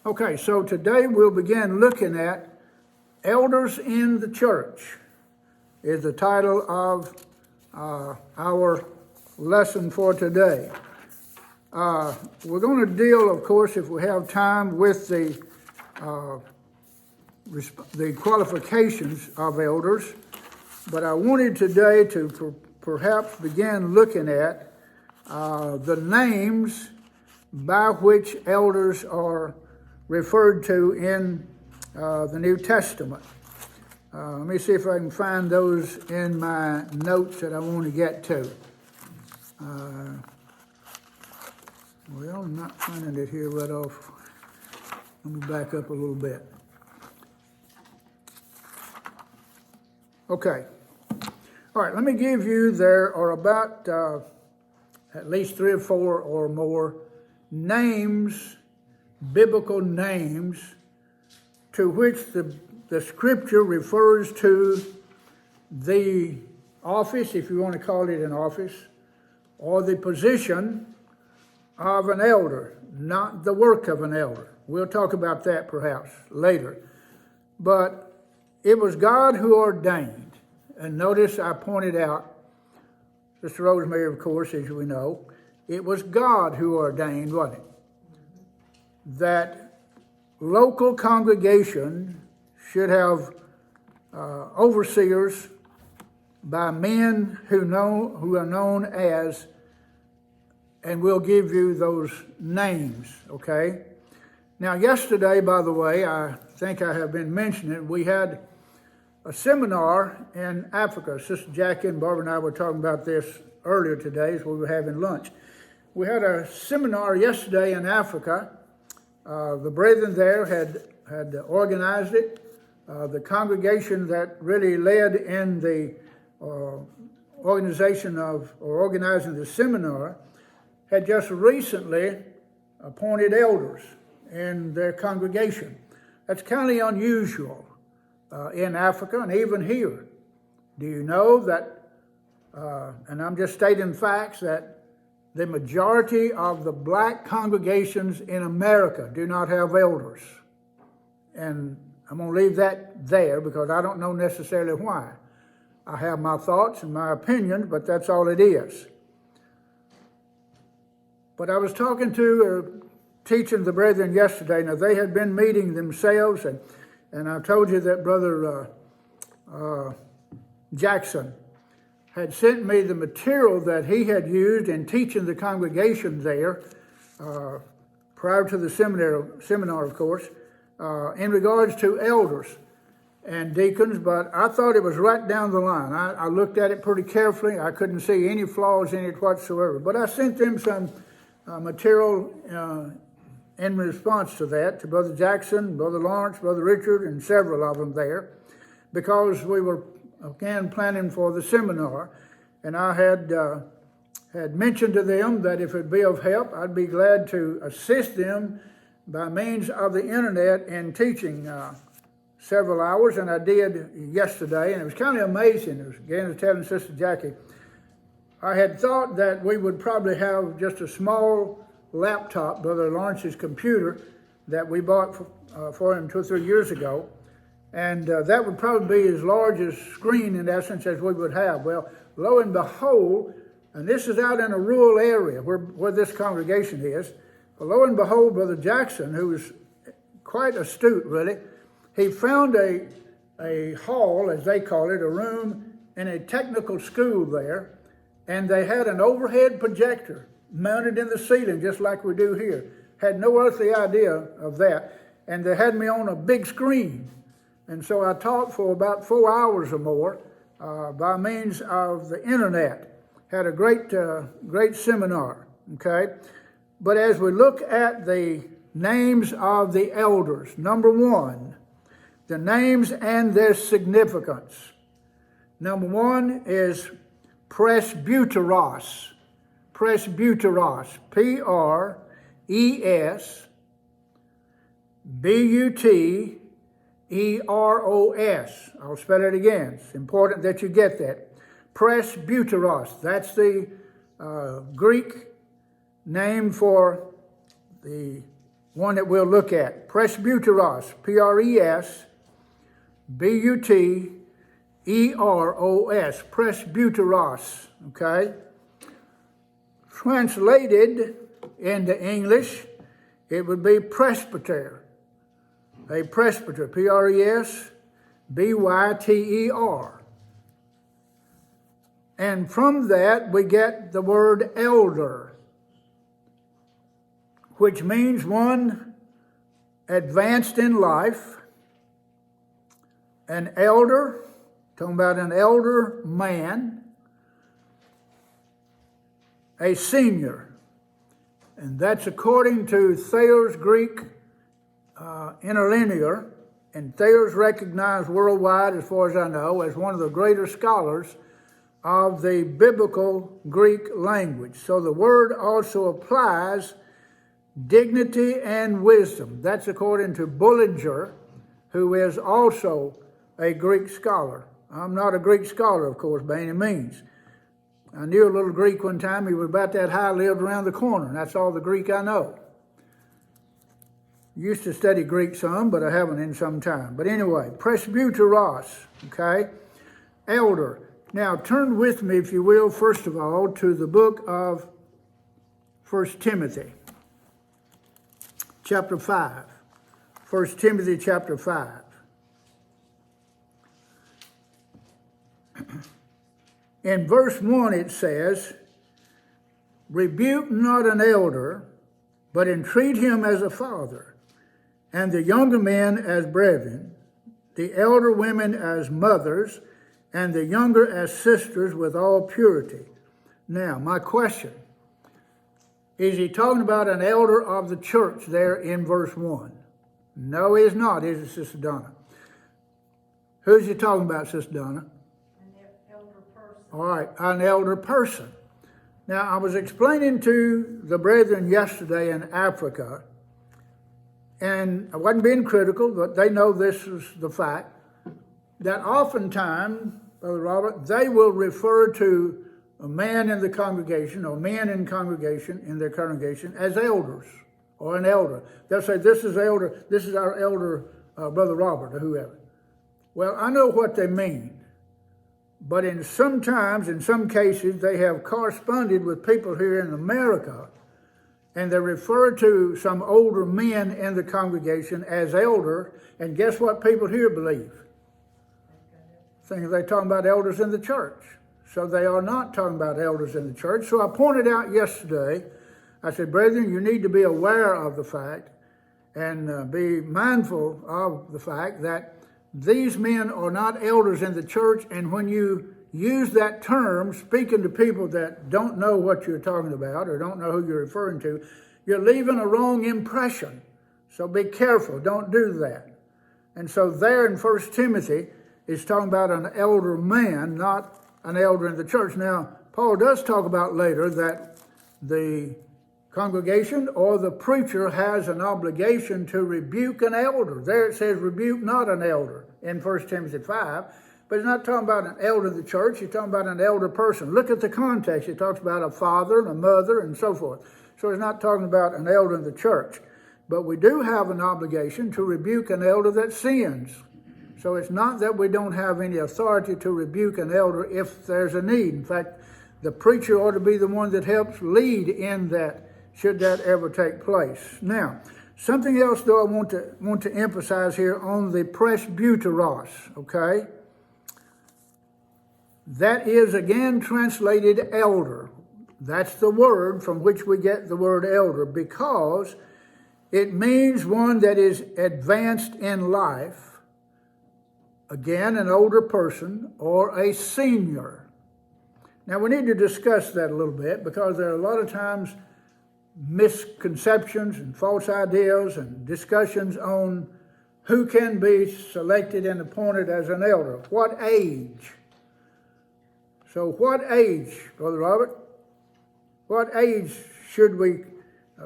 Okay, so today we'll begin looking at Elders in the Church is the title of our lesson for today. We're going to deal, of course, if we have time, with the qualifications of elders, but I wanted today to perhaps begin looking at the names by which elders are referred to in the New Testament. Let me see if I can find those in my notes that I want to get to. Well, I'm not finding it here right off. Let me back up a little bit. Okay. All right, let me give you, there are about at least 3 or 4 or more names, biblical names, to which the scripture refers to the office, if you want to call it an office, or the position of an elder, not the work of an elder. We'll talk about that perhaps later. But it was God who ordained. And notice I pointed out, Sister Rosemary, of course, as we know, it was God who ordained, wasn't it? That local congregation should have overseers by men who are known as, and we'll give you those names, okay? Now, yesterday, by the way, I think I have been mentioning, we had a seminar in Africa. Sister Jackie and Barbara and I were talking about this earlier today as we were having lunch. We had a seminar yesterday in Africa. The brethren there had organized it. The congregation that really led in the organizing the seminar had just recently appointed elders in their congregation. That's kind of unusual in Africa and even here. Do you know that, and I'm just stating facts, that the majority of the black congregations in America do not have elders? And I'm going to leave that there because I don't know necessarily why. I have my thoughts and my opinions, but that's all it is. But I was teaching the brethren yesterday. Now, they had been meeting themselves, and I told you that Brother Jackson had sent me the material that he had used in teaching the congregation there prior to the seminar, of course, in regards to elders and deacons, but I thought it was right down the line. I looked at it pretty carefully. I couldn't see any flaws in it whatsoever, but I sent them some material in response to that, to Brother Jackson, Brother Lawrence, Brother Richard, and several of them there, because we were, again, planning for the seminar, and I had mentioned to them that if it'd be of help, I'd be glad to assist them by means of the internet in teaching several hours, and I did yesterday, and it was kind of amazing. It was, again, I was telling Sister Jackie, I had thought that we would probably have just a small laptop, Brother Lawrence's computer, that we bought for him 2 or 3 years ago, and that would probably be as large a screen, in essence, as we would have. Well, lo and behold, and this is out in a rural area where this congregation is, but lo and behold, Brother Jackson, who was quite astute, really, he found a hall, as they call it, a room in a technical school there, and they had an overhead projector mounted in the ceiling, just like we do here. Had no earthly idea of that, and they had me on a big screen. And so I taught for about 4 hours or more by means of the internet. Had a great seminar, okay? But as we look at the names of the elders, number 1, the names and their significance. Number 1 is presbyteros. Presbyteros. Presbyteros. I'll spell it again. It's important that you get that. Presbyteros. That's the Greek name for the one that we'll look at. Presbyteros, Presbyteros, presbyteros, okay? Translated into English, it would be presbyter. A presbyter, Presbyter. And from that we get the word elder, which means one advanced in life. An elder, talking about an elder man. A senior, and that's according to Thayer's Greek Interlinear, and Thayer's recognized worldwide, as far as I know, as one of the greater scholars of the biblical Greek language. So the word also applies dignity and wisdom. That's according to Bullinger, who is also a Greek scholar. I'm not a Greek scholar, of course, by any means. I knew a little Greek one time. He was about that high, lived around the corner, and that's all the Greek I know. Used to study Greek some, but I haven't in some time. But anyway, presbyteros, okay? Elder. Now, turn with me, if you will, first of all, to the book of 1 Timothy, chapter 5. 1 Timothy, chapter 5. In verse 1 it says, rebuke not an elder, but entreat him as a father, and the younger men as brethren, the elder women as mothers, and the younger as sisters with all purity. Now, my question, is he talking about an elder of the church there in verse 1? No, he's not, is it, Sister Donna? Who's he talking about, Sister Donna? All right, an elder person. Now, I was explaining to the brethren yesterday in Africa, and I wasn't being critical, but they know this is the fact, that oftentimes, Brother Robert, they will refer to a man in the congregation or men in congregation, in their congregation, as elders or an elder. They'll say, this is our elder, Brother Robert, or whoever. Well, I know what they mean. But in some cases, they have corresponded with people here in America, and they refer to some older men in the congregation as elder, and guess what people here believe? Thinking they're talking about elders in the church. So they are not talking about elders in the church. So I pointed out yesterday, I said, brethren, you need to be aware of the fact and be mindful of the fact that these men are not elders in the church, and when you use that term, speaking to people that don't know what you're talking about or don't know who you're referring to, you're leaving a wrong impression. So be careful, don't do that. And so there in 1 Timothy, it's talking about an elder man, not an elder in the church. Now, Paul does talk about later that the congregation or the preacher has an obligation to rebuke an elder. There it says, rebuke not an elder in 1 Timothy 5, but it's not talking about an elder of the church, it's talking about an elder person. Look at the context. It talks about a father and a mother and so forth. So it's not talking about an elder in the church. But we do have an obligation to rebuke an elder that sins. So it's not that we don't have any authority to rebuke an elder if there's a need. In fact, the preacher ought to be the one that helps lead in that, should that ever take place. Now, something else, though, I want to emphasize here on the presbyteros, okay? That is, again, translated elder. That's the word from which we get the word elder, because it means one that is advanced in life, again, an older person, or a senior. Now, we need to discuss that a little bit, because there are a lot of times misconceptions and false ideas and discussions on who can be selected and appointed as an elder. What age? So what age, Brother Robert? What age should we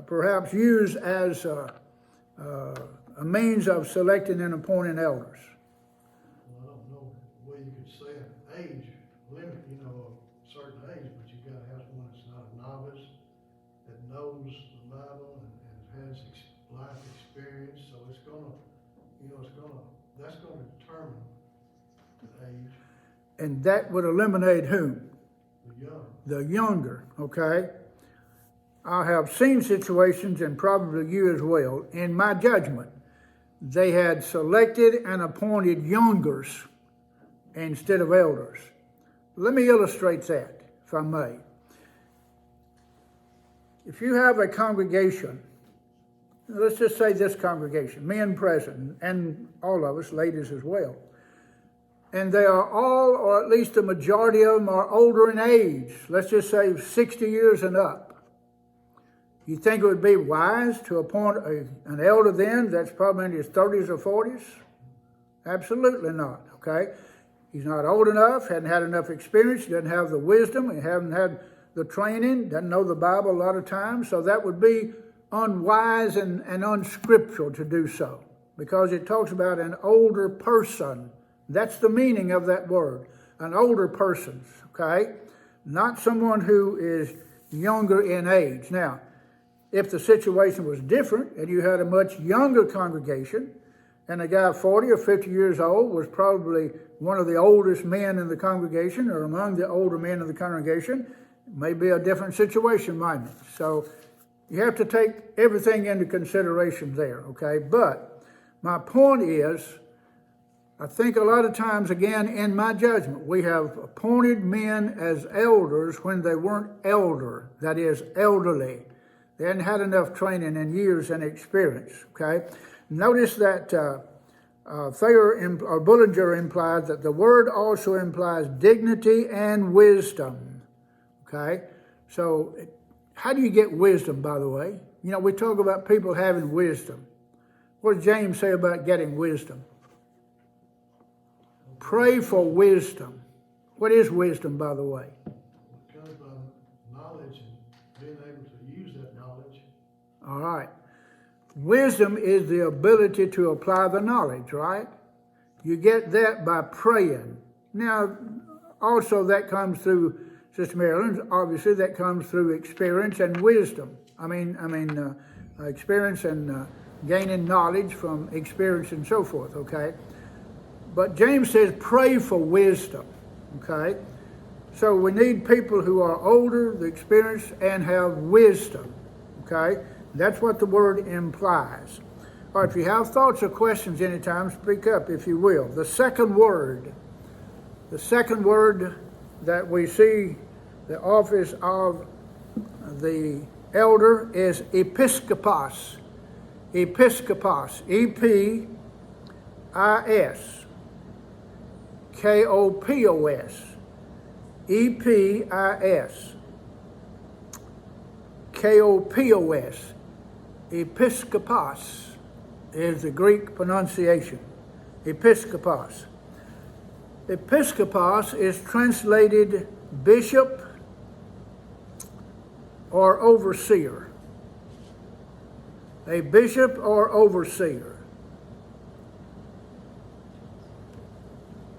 perhaps use as a means of selecting and appointing elders? Well, I don't know the way you could say an age limit, a certain age, but you've got to have someone that's not a novice, that knows the Bible and has life you know, that's gonna determine the age, And that would eliminate whom? the young. The younger, okay? I have seen situations, and probably you as well, in my judgment, they had selected and appointed youngers instead of elders. Let me illustrate that, if I may. If you have a congregation, let's just say this congregation, men present, and all of us, ladies as well, and they are all, or at least the majority of them, are older in age, let's just say 60 years and up. You think it would be wise to appoint an elder then that's probably in his 30s or 40s? Absolutely not, okay? He's not old enough, hadn't had enough experience, doesn't have the wisdom, he hasn't had the training, doesn't know the Bible a lot of times, so that would be unwise and unscriptural to do so, because it talks about an older person. That's the meaning of that word, an older person, okay? Not someone who is younger in age. Now, if the situation was different and you had a much younger congregation and a guy 40 or 50 years old was probably one of the oldest men in the congregation or among the older men in the congregation, it may be a different situation, mightn't it? So you have to take everything into consideration there, okay? But my point is, I think a lot of times, again, in my judgment, we have appointed men as elders when they weren't elder, that is, elderly. They hadn't had enough training and years and experience, okay? Notice that Thayer or Bullinger implied that the word also implies dignity and wisdom, okay? So how do you get wisdom, by the way? You know, we talk about people having wisdom. What does James say about getting wisdom? Pray for wisdom. What is wisdom, by the way? It comes by knowledge and being able to use that knowledge. All right. Wisdom is the ability to apply the knowledge, right? You get that by praying. Now, also that comes through, Sister Marilyn, obviously that comes through experience and wisdom. Experience and gaining knowledge from experience and so forth, okay? But James says pray for wisdom, okay? So we need people who are older, the experience, and have wisdom, okay? That's what the word implies. Or if you have thoughts or questions anytime, speak up if you will. The second word that we see the office of the elder is episkopos. Episkopos, E-P-I-S, K-O-P-O-S, E-P-I-S, K-O-P-O-S. Episkopos is the Greek pronunciation. Episkopos. Episkopos is translated bishop or overseer. A bishop or overseer.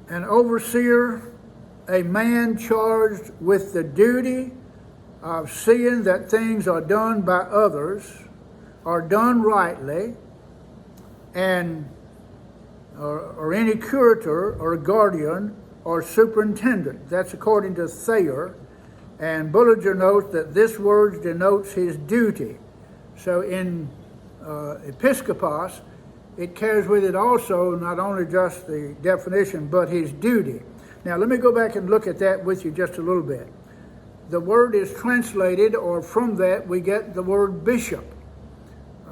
An overseer, a man charged with the duty of seeing that things are done by others, are done rightly, and or any curator or guardian or superintendent. That's according to Thayer. And Bullinger notes that this word denotes his duty. So in episkopos, it carries with it also not only just the definition, but his duty. Now let me go back and look at that with you just a little bit. The word is translated, or from that we get the word bishop.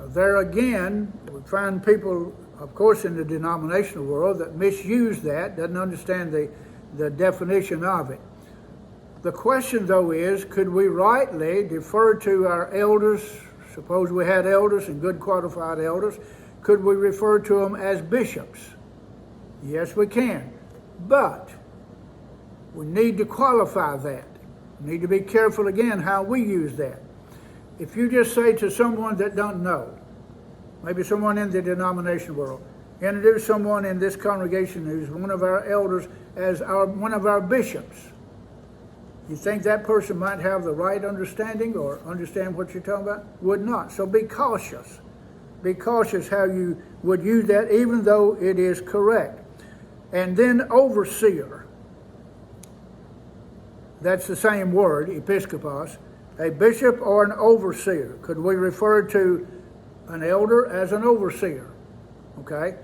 There again, we find people, of course, in the denominational world that misuse that, doesn't understand the definition of it. The question, though, is, could we rightly defer to our elders, suppose we had elders and good qualified elders, could we refer to them as bishops? Yes, we can. But we need to qualify that. We need to be careful, again, how we use that. If you just say to someone that don't know, maybe someone in the denomination world, introduce someone in this congregation who's one of our elders as one of our bishops, you think that person might have the right understanding or understand what you're talking about? Would not. So be cautious. be cautious how you would use that, even though it is correct. And then overseer. That's the same word, episkopos. A bishop or an overseer. Could we refer to an elder as an overseer? Okay?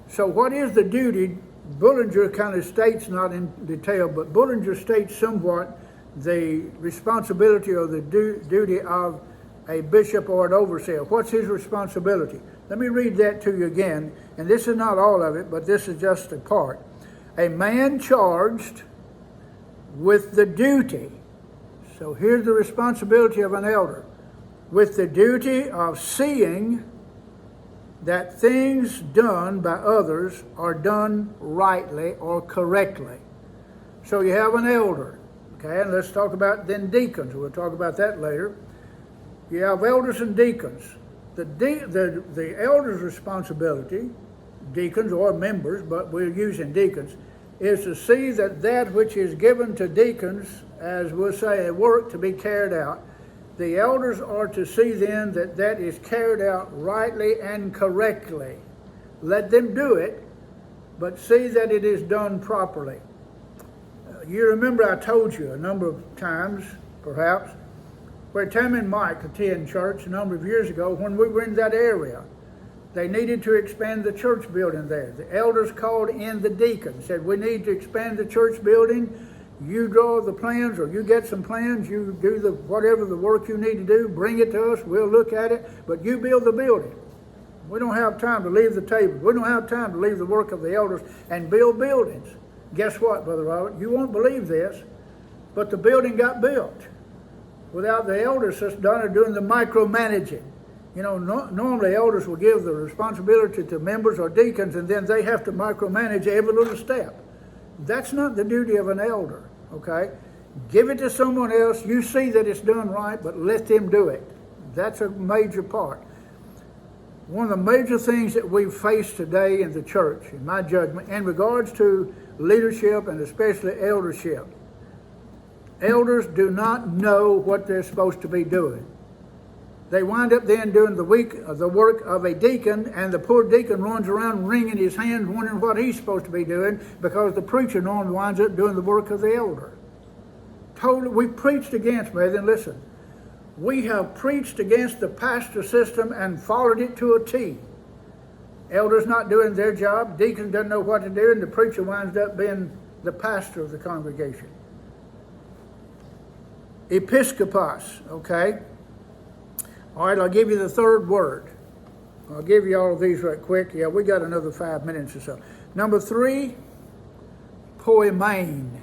So what is the duty? Bullinger kind of states, not in detail, but Bullinger states somewhat the responsibility or the duty of a bishop or an overseer. What's his responsibility? Let me read that to you again, and this is not all of it, but this is just a part. A man charged with the duty, so here's the responsibility of an elder, with the duty of seeing that things done by others are done rightly or correctly. So you have an elder, okay, and let's talk about then deacons. We'll talk about that later. You have elders and deacons. The elder's responsibility, deacons or members, but we're using deacons, is to see that that which is given to deacons, as we'll say, a work to be carried out, the elders are to see then that that is carried out rightly and correctly. Let them do it, but see that it is done properly. You remember I told you a number of times, perhaps, where Tammy and Mike attend church a number of years ago when we were in that area. They needed to expand the church building there. The elders called in the deacons, said, we need to expand the church building. You draw the plans, or you get some plans, you do whatever the work you need to do, bring it to us, we'll look at it, but you build the building. We don't have time to leave the table. We don't have time to leave the work of the elders and build buildings. Guess what, Brother Robert? You won't believe this, but the building got built without the elders, Sister Donna, doing the micromanaging. You know, normally elders will give the responsibility to members or deacons, and then they have to micromanage every little step. That's not the duty of an elder, okay? Give it to someone else. You see that it's done right, but let them do it. That's a major part. One of the major things that we face today in the church, in my judgment, in regards to leadership and especially eldership, elders do not know what they're supposed to be doing. They wind up then doing the work of a deacon, and the poor deacon runs around wringing his hands wondering what he's supposed to be doing, because the preacher normally winds up doing the work of the elder. Totally, we preached against, brethren, listen, we have preached against the pastor system and followed it to a T. Elders not doing their job, deacons doesn't know what to do, and the preacher winds up being the pastor of the congregation. Episkopos, okay? All right, I'll give you the third word. I'll give you all of these right quick. Yeah, we got another 5 minutes or so. Number 3, poimen.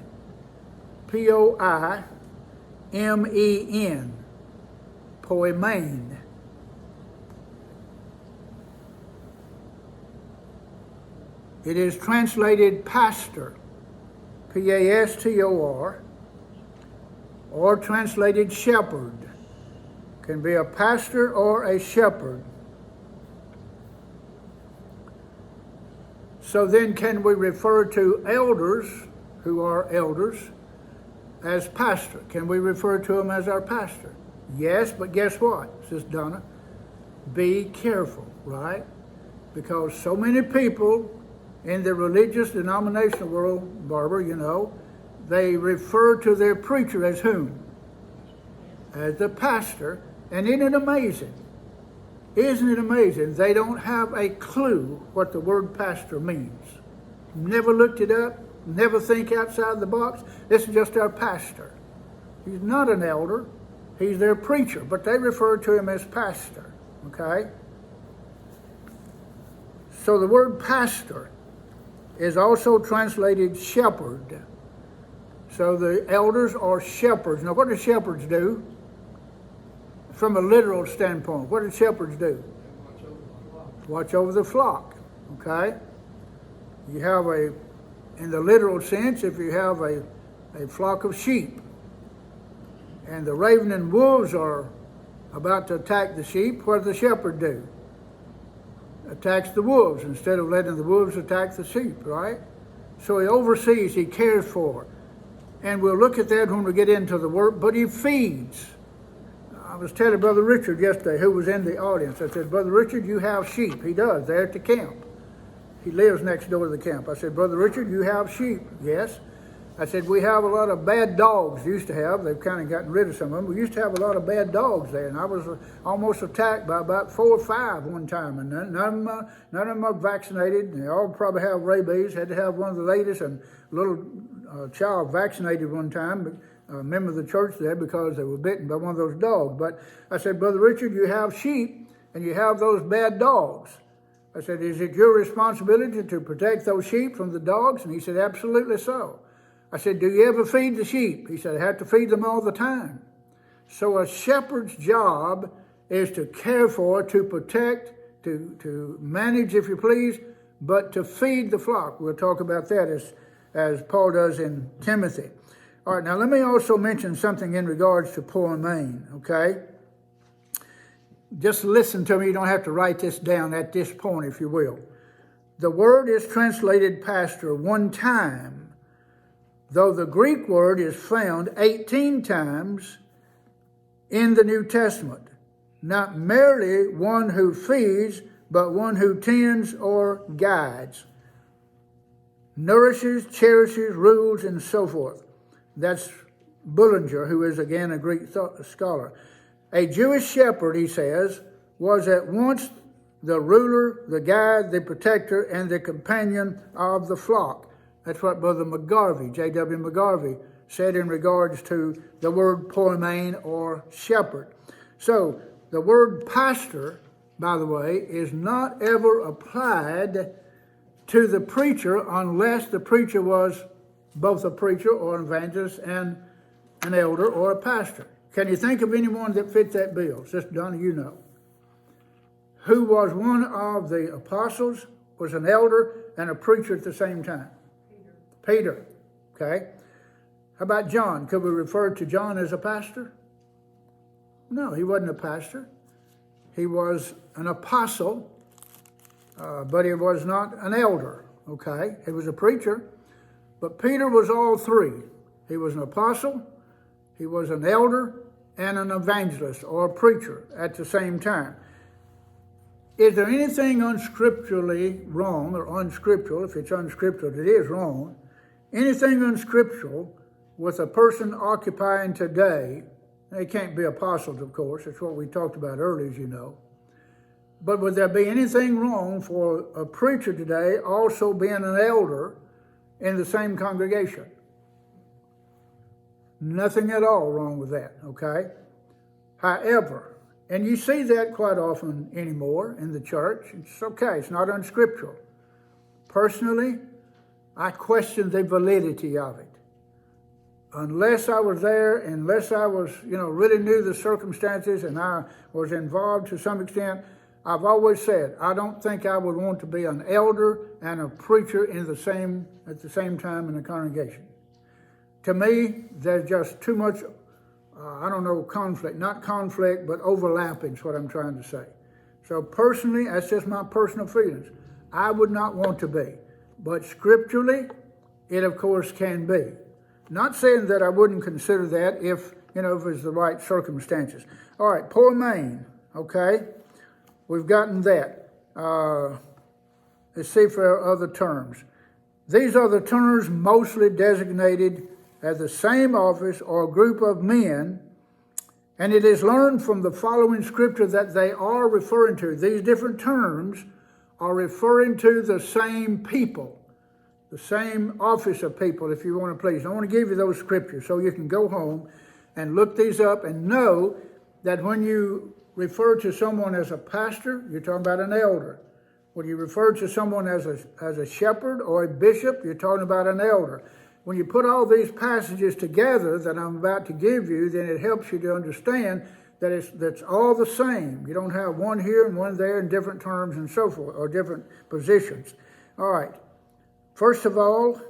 Poimen. Poimen. It is translated pastor, Pastor, or translated shepherd. Can be a pastor or a shepherd. So then can we refer to elders who are elders as pastor? Can we refer to them as our pastor? Yes, but guess what, Sister Donna? Be careful, right? Because so many people in the religious denominational world, Barbara, you know, they refer to their preacher as whom? As the pastor. And isn't it amazing? Isn't it amazing? They don't have a clue what the word pastor means. Never looked it up, never think outside the box. This is just our pastor. He's not an elder, he's their preacher, but they refer to him as pastor, okay? So the word pastor is also translated shepherd. So the elders are shepherds. Now what do shepherds do? From a literal standpoint, what do shepherds do? Watch over the flock, okay? You have in the literal sense, if you have a flock of sheep, and the raven and wolves are about to attack the sheep, what does the shepherd do? Attacks the wolves instead of letting the wolves attack the sheep, right? So he oversees, he cares for. And we'll look at that when we get into the work, but he feeds. was telling Brother Richard yesterday, who was in the audience, I said, Brother Richard, you have sheep. He does, there at the camp. He lives next door to the camp. I said, Brother Richard, you have sheep. Yes. I said, we have a lot of bad dogs, used to have. They've kind of gotten rid of some of them. We used to have a lot of bad dogs there, and I was almost attacked by about 4 or 5 one time, and none of them are vaccinated. They all probably have rabies. Had to have one of the ladies and little child vaccinated one time, a member of the church there, because they were bitten by one of those dogs. But I said, Brother Richard, you have sheep, and you have those bad dogs. I said, is it your responsibility to protect those sheep from the dogs? And he said, absolutely so. I said, do you ever feed the sheep? He said, I have to feed them all the time. So a shepherd's job is to care for, to protect, to manage, if you please, but to feed the flock. We'll talk about that as Paul does in Timothy. All right, now let me also mention something in regards to Poor Main, okay? Just listen to me. You don't have to write this down at this point, if you will. The word is translated pastor one time, though the Greek word is found 18 times in the New Testament. Not merely one who feeds, but one who tends or guides, nourishes, cherishes, rules, and so forth. That's Bullinger, who is again a Greek scholar. A Jewish shepherd, he says, was at once the ruler, the guide, the protector, and the companion of the flock. That's what Brother McGarvey, J.W. McGarvey, said in regards to the word poimen or shepherd. So the word pastor, by the way, is not ever applied to the preacher unless the preacher was both a preacher or an evangelist and an elder or a pastor. Can you think of anyone that fit that bill? Sister Donna, you know. Who was one of the apostles, was an elder and a preacher at the same time? Peter. Okay. How about John? Could we refer to John as a pastor? No, he wasn't a pastor. He was an apostle, but he was not an elder. Okay. He was a preacher. But Peter was all three. He was an apostle, he was an elder, and an evangelist or a preacher at the same time. Is there anything unscripturally wrong, or unscriptural? If it's unscriptural, it is wrong. Anything unscriptural with a person occupying today, they can't be apostles, of course, that's what we talked about earlier, as you know. But would there be anything wrong for a preacher today also being an elder in the same congregation? Nothing at all wrong with that, okay? However, and you see that quite often anymore in the church, it's okay, it's not unscriptural. Personally, I question the validity of it. Unless I was there, unless I was, really knew the circumstances and I was involved to some extent, I've always said, I don't think I would want to be an elder and a preacher at the same time in the congregation. To me, there's just too much, conflict. Not conflict, but overlapping is what I'm trying to say. So personally, that's just my personal feelings. I would not want to be. But scripturally, it of course can be. Not saying that I wouldn't consider that if it was the right circumstances. All right, poimen, okay? We've gotten that. Let's see if there are other terms. These are the terms mostly designated as the same office or group of men, and it is learned from the following scripture that they are referring to. These different terms are referring to the same people, the same office of people, if you want to please. I want to give you those scriptures so you can go home and look these up and know that when you refer to someone as a pastor, you're talking about an elder. When you refer to someone as a shepherd or a bishop, you're talking about an elder. When you put all these passages together that I'm about to give you, then it helps you to understand that that's all the same. You don't have one here and one there in different terms and so forth, or different positions. All right. First of all,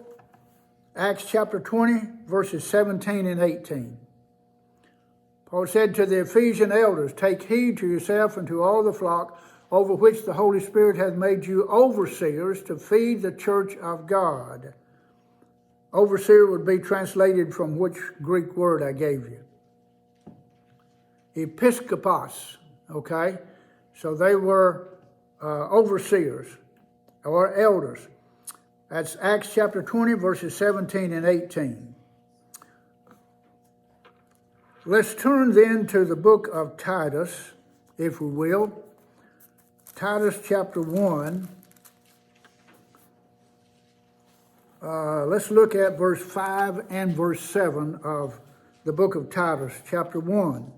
Acts chapter 20, verses 17 and 18. Paul said to the Ephesian elders, take heed to yourself and to all the flock over which the Holy Spirit hath made you overseers to feed the church of God. Overseer would be translated from which Greek word I gave you? episkopos, okay? So they were overseers or elders. That's Acts chapter 20, verses 17 and 18. Let's turn then to the book of Titus, if we will. Titus chapter 1. Let's look at verse 5 and verse 7 of the book of Titus, chapter 1.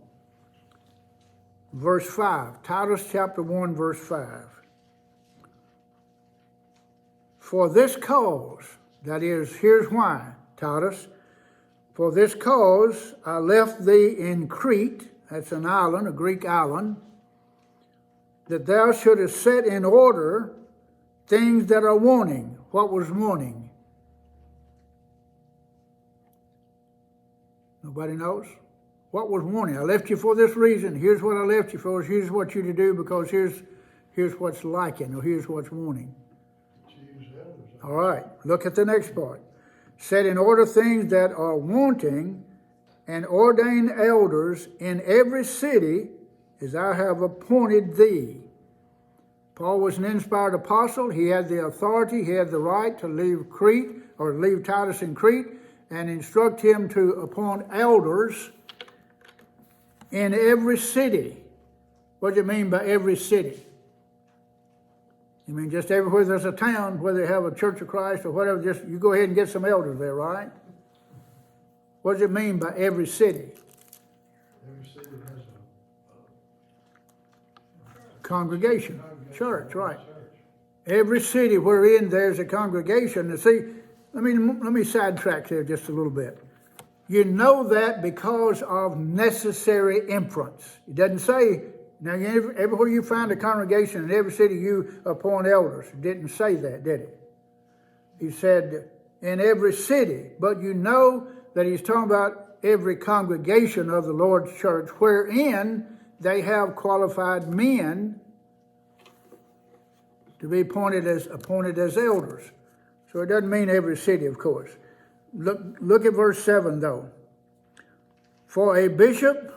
Verse 5. Titus chapter 1, verse 5. For this cause, that is, here's why, Titus. For this cause I left thee in Crete, that's an island, a Greek island, that thou shouldest set in order things that are wanting. What was wanting? Nobody knows? What was wanting? I left you for this reason. Here's what I left you for. Here's what you to do because here's what's lacking or here's what's wanting. All right, look at the next part. Set in order things that are wanting and ordain elders in every city as I have appointed thee. Paul was an inspired apostle. He had the authority, he had the right to leave Crete or leave Titus in Crete and instruct him to appoint elders in every city. What do you mean by every city? You mean just everywhere there's a town where they have a Church of Christ or whatever, just you go ahead and get some elders there, right? What does it mean by every city? Every city has a Congregation. Church, right. Every city wherein there's a congregation. And see, let me sidetrack here just a little bit. You know that because of necessary inference. It doesn't say, now everywhere you find a congregation in every city you appoint elders. It didn't say that, did it? He said in every city, but you know that he's talking about every congregation of the Lord's church wherein they have qualified men to be appointed as elders. So it doesn't mean every city, of course. Look at verse 7, though. For a bishop,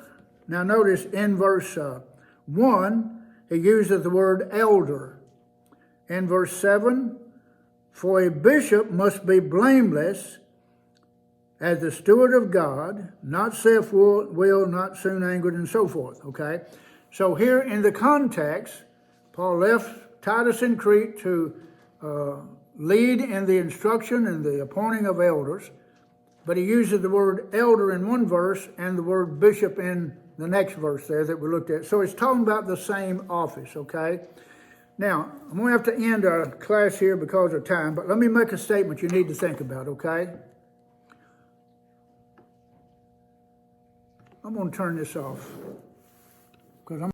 now notice in verse 1, he uses the word elder. In verse 7, for a bishop must be blameless as the steward of God, not self-willed, not soon angered, and so forth, okay? So here in the context, Paul left Titus in Crete to lead in the instruction and the appointing of elders, but he uses the word elder in one verse and the word bishop in the next verse there that we looked at. So it's talking about the same office, okay? Now, I'm going to have to end our class here because of time, but let me make a statement you need to think about, okay? I'm going to turn this off because I'm